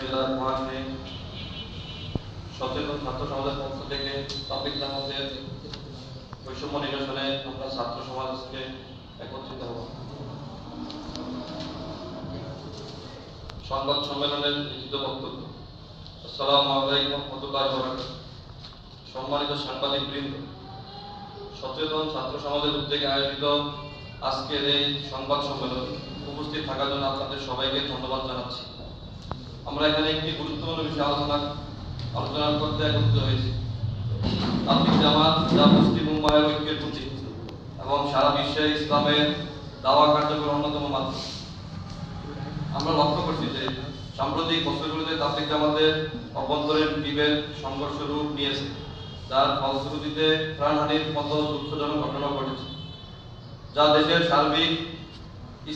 জেলার মহাখালী সচেতন ছাত্র সমাজের পক্ষ থেকে তাবলীগ জামাতের বৈষম্য নিরসনে আমরা ছাত্র সমাজকে একত্রিত হব। সংবাদ সম্মেলনের লিখিত বক্তব্য। আসসালামু আলাইকুম ওয়া রাহমাতুল্লাহি ওয়া বারাকাতুহু। সম্মানিত সাংবাদিক বৃন্দ, সচেতন ছাত্র সমাজের উদ্যোগে আয়োজিত আজকের এই সংবাদ সম্মেলনে উপস্থিত থাকার জন্য আপনাদের সবাইকে ধন্যবাদ জানাচ্ছি। আমরা এখানে একটি গুরুত্বপূর্ণ বিষয় আলোচনা করতে একত্রিত হয়েছি। তাবলীগ জামাত যা মুসলিম উম্মাহের ঐক্যের প্রতীক এবং সারা বিশ্বে ইসলামের দাওয়া কার্যক্রমের অন্যতম মাধ্যম। আমরা লক্ষ্য করছি যে সাম্প্রতিক বছরগুলোতে তাবলীগ জামাতের অভ্যন্তরীণ বিভেদ সংঘর্ষ রূপ নিয়েছে, যার ফলশ্রুতিতে প্রাণহানির মতো দুঃখজনক ঘটনা ঘটেছে, যা দেশের সার্বিক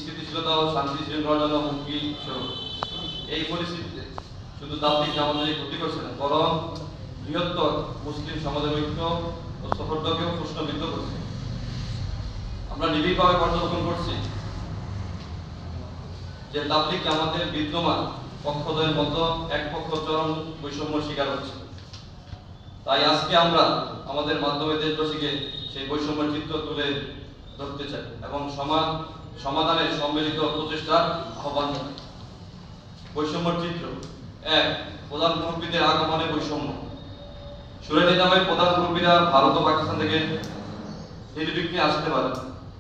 স্থিতিশীলতা ও শান্তি শৃঙ্খলার জন্য হুমকি স্বরূপ। এই পরিস্থিতিতে শুধু তাবলীগ জামাতেরই ক্ষতি করছে না, বরং বৃহত্তর মুসলিম সমাজের ঐক্য ও সৌহার্দ্যকেও প্রশ্নবিদ্ধ করছে। আমরা নিবিড়ভাবে পর্যবেক্ষণ করছি যে তাবলীগ জামাতের বিদ্যমান পক্ষদ্বয়ের মতো এক পক্ষ চরম বৈষম্য শিকার হচ্ছে। তাই আজকে আমরা আমাদের মাধ্যমে দেশবাসীকে সেই বৈষম্যের চিত্র তুলে ধরতে চাই এবং সমাধানের সম্মিলিত প্রচেষ্টার আহ্বান জানাই। বৈষম্যের চিত্র এক, প্রধান মুরব্বীদের আগমনে বৈষম্য। সুরে নিজামের প্রধান মুরব্বীরা ভারত ও পাকিস্তান থেকে নির্বিঘ্নে আসতে পারে,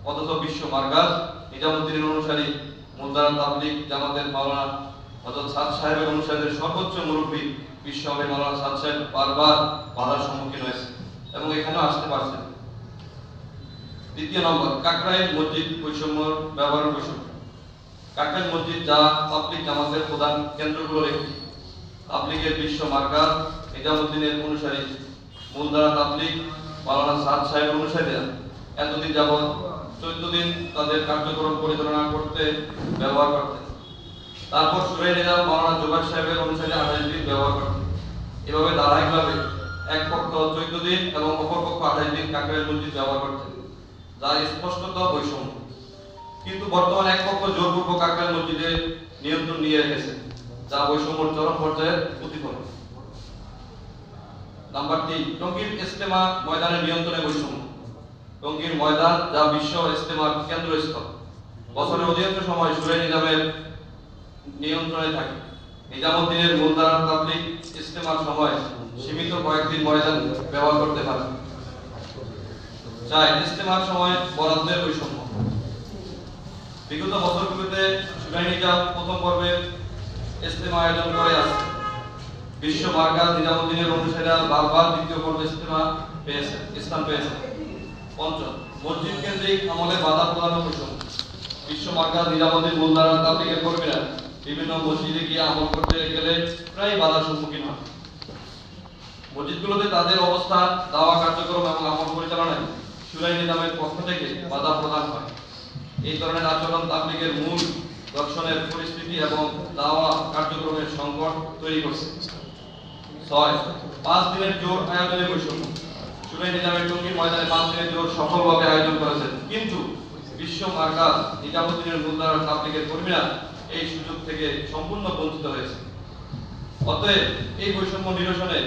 অথচ বিশ্ব মার্কাজ নিজামুদ্দিনের অনুসারী মুলতান তাবলীগ জামাতের মাওলানা হযরত সাদ সাহেবের অনুসারীদের সর্বোচ্চ মুরব্বী বিশ্বনবী মাওলানা সাদ সাহেব বারবার বাধার সম্মুখীন হয়েছে এবং এখানেও আসতে পারছেন। দ্বিতীয় নম্বর, কাকরাইল মসজিদ বৈষম্যর ব্যবহার বৈষম্য। কাকরাইল মসজিদ যা তাবলীগ জামাতের প্রধান কেন্দ্রগুলোর একটি, তাবলীগের বিশ্ব মার্কাজ নিজামুদ্দিনের অনুসারী মুলতান তাবলীগ মাওলানা সাদ সাহেবের অনুসারীরা এতদিন যাবৎ 14 দিন তাদের কার্যক্রম পরিচালনা করতে ব্যবহার করতেন। তারপর সুরে নিজাম মাওলানা জুবাইর সাহেবের অনুসারী 28 দিন ব্যবহার করতেন। এভাবে ধারাবাহিকভাবে এক পক্ষ 14 দিন এবং অপর পক্ষ 28 দিন কাকরাইল মসজিদ ব্যবহার করতেন, যা স্পষ্টত বৈষম্য। কিন্তু বর্তমানে এক পক্ষ জোরপূর্বক কাকরাইল মসজিদের নিয়ন্ত্রণ নিয়ে রেখেছে, যা বৈষম্যের চরম পর্যায়ের প্রতিফলন। নাম্বার 3, টঙ্গীর ইজতেমা ময়দানের নিয়ন্ত্রণে বৈষম্য। টঙ্গীর ময়দান যা বিশ্ব ইজতেমার কেন্দ্রস্থল, বছরের অধিকাংশ সময় সুরে নিজামের নিয়ন্ত্রণে থাকে। নিজামুদ্দিনের মুলতান তাবলীগ ইজতেমার সময় সীমিত কয়েকদিন ময়দান ব্যবহার করতে পারে। 4, ইজতেমার সময় বরাদ্দের বৈষম্য। বিগত বছরগুলোতে সুরে নিজাম প্রথম পর্বে ইজতেমা আয়োজন করে আসছে। বিশ্ব মার্কাজ নিজামুদ্দিনের অনুসারীরা বারবার দ্বিতীয় পর্বে স্থান পেয়েছে। 5, মসজিদ কেন্দ্রিক আমলে বাধা প্রদান ও বৈষম্য। বিশ্ব মার্কাজ নিজামুদ্দিন মুলতান তাবলীগের কর্মীরা বিভিন্ন মসজিদে গিয়ে আমল করতে গেলে প্রায় বাধার সম্মুখীন হয়। মসজিদগুলোতে তাদের অবস্থান, দাওয়া কার্যক্রম এবং আমল পরিচালনায় সুরে নিজামের পক্ষ থেকে বাধা প্রদান হয়। এই ধরনের আচরণ তাবলীগের মূল দর্শনের পরিস্থিতি এবং দাওয়া কার্যক্রমের সংকট তৈরি করছে। 6, 5 দিনের জোর আয়োজনে বৈষম্য। সুরে নিজামের টঙ্গীর ময়দানে 5 দিনের জোর সফলভাবে আয়োজন করেছেন, কিন্তু বিশ্ব মার্কাজ নিজামুদ্দিনের মুলতান তাবলীগের কর্মীরা এই সুযোগ থেকে সম্পূর্ণ বঞ্চিত হয়েছে। অতএব এই বৈষম্য নিরসনে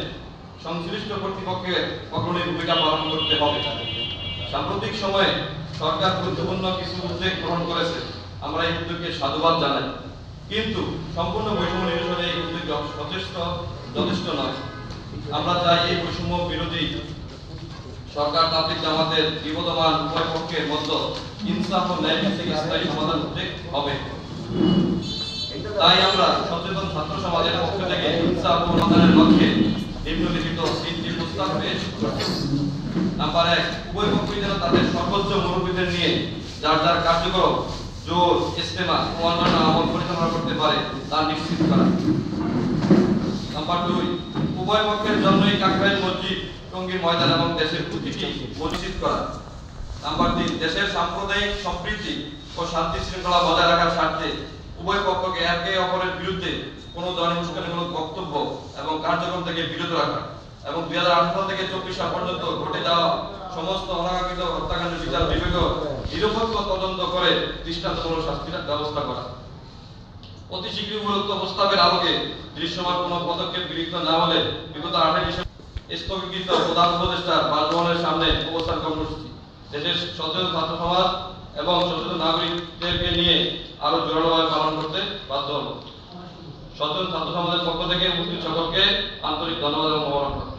সংশ্লিষ্ট কর্তৃপক্ষের অগ্রণী ভূমিকা পালন করতে হবে। সাম্প্রতিক সময়ে সরকার গুরুত্বপূর্ণ কিছু উদ্যোগ গ্রহণ করেছে, আমরা এই উদ্যোগকে সাধুবাদ জানাই, কিন্তু সম্পূর্ণ বৈষম্য নিরসনে এই উদ্যোগ যথেষ্ট নয়। আমরা চাই এই বৈষম্য বিরোধী সরকার তাবলীগ জামাতের বিবদমান উভয় পক্ষের মধ্যে ইনসাফ ও ন্যায় ভিত্তিক স্থায়ী সমাধান উদ্যোগ হবে। তাই আমরা সচেতন ছাত্র সমাজের পক্ষ থেকে ইনসাফ ও সমাধানের লক্ষ্যে নিম্নলিখিত 3টি প্রস্তাব পেশ করছি। নাম্বার 1, উভয় পক্ষই যেন তাদের সর্বোচ্চ মুরব্বীদের নিয়ে যার যার কার্যক্রম, জোর, ইজতেমা ও অন্যান্য আমল পরিচালনা করতে পারে তা নিশ্চিত করা। নাম্বার 2, উভয় পক্ষের জন্যই কাকরাইল মসজিদ, টঙ্গীর ময়দান এবং দেশের প্রতিটি মসজিদ করা। নাম্বার 3, দেশের সাম্প্রদায়িক সম্প্রীতি ও শান্তি শৃঙ্খলা বজায় রাখার স্বার্থে উভয় পক্ষকে একে অপরের বিরুদ্ধে কোনো ধরনের উস্কানিমূলক বক্তব্য এবং কার্যক্রম থেকে বিরত রাখা এবং 2018 থেকে 24 সাল পর্যন্ত ঘটে যাওয়া সমস্ত অনাকাঙ্ক্ষিত হত্যাকাণ্ডের বিচার বিভাগ নিরপেক্ষ তদন্ত করে দৃষ্টান্তমূলক শাস্তির ব্যবস্থা করা। অতি শীঘ্রই উপরোক্ত প্রস্তাবের আলোকে দৃশ্যমান কোনো পদক্ষেপ গৃহীত না হলে বিগত 28 ডিসেম্বর স্থগিত প্রধান উপদেষ্টার বাসভবনের সামনে অবস্থান কর্মসূচি দেশের সচেতন ছাত্র সমাজ এবং সচেতন নাগরিকদেরকে নিয়ে আরো জোরালোভাবে পালন করতে বাধ্য হব। সচেতন ছাত্র সমাজের পক্ষ থেকে উপস্থিত সকলকে আন্তরিক ধন্যবাদ এবং মোবারকবাদ।